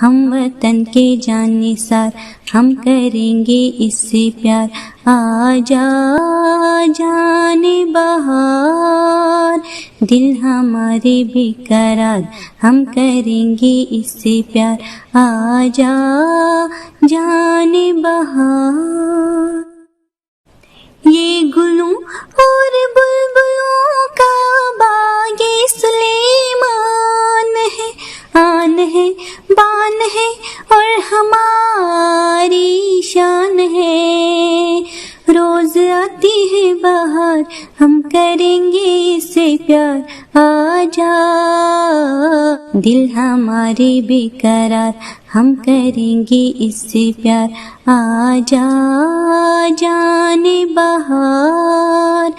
ہم وطن کے جانثار ہم کریں گے اس سے پیار، آجا جان بہار، دل ہمارے بے قرار ہم کریں گے اس سے پیار، آجا جان بہار۔ یہ گلوں اور بلبلوں کا باغ سلیمان ہے، آن ہے بان ہے اور ہماری شان ہے، روز آتی ہے بہار ہم کریں گے اس سے پیار، آجا دل ہمارے بے قرار ہم کریں گے اس سے پیار، آجا جان بہار۔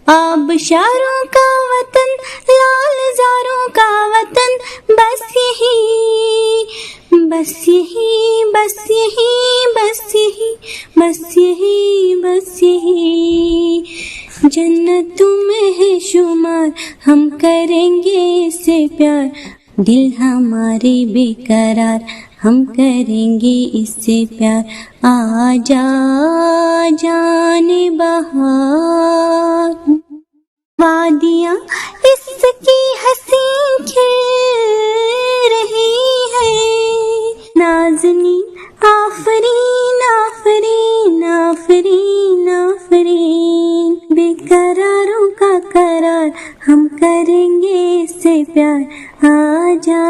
آبشاروں کا وطن، لال زاروں کا وطن، بس یہی بس یہی بس یہی بس یہی بس یہی بس یہی، جنتوں میں ہے شمار ہم کریں گے اس سے پیار، دل ہمارے بے قرار ہم کریں گے اس سے پیار، آجا جان بہار۔ وادیاں اس کی حسین کھل رہی ہے، نازنین آفرین آفرین آفرین آفرین، بے قراروں کا قرار ہم کریں گے اس سے پیار، آجا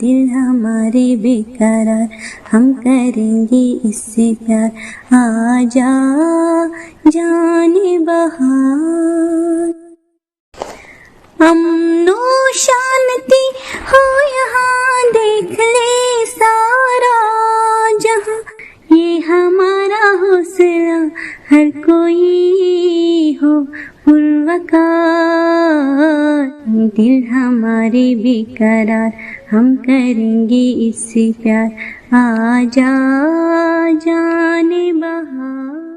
دل ہمارے بے قرار ہم کریں گے اس سے پیار، آجا جان بہار۔ امن و شانتی ہو یہاں دیکھ لے سارا جہاں، یہ ہمارا حوصلہ ہر کوئی ہو پروقار، دل ہمارے بے قرار ہم کریں گے اس سے پیار، آجا جان بہار۔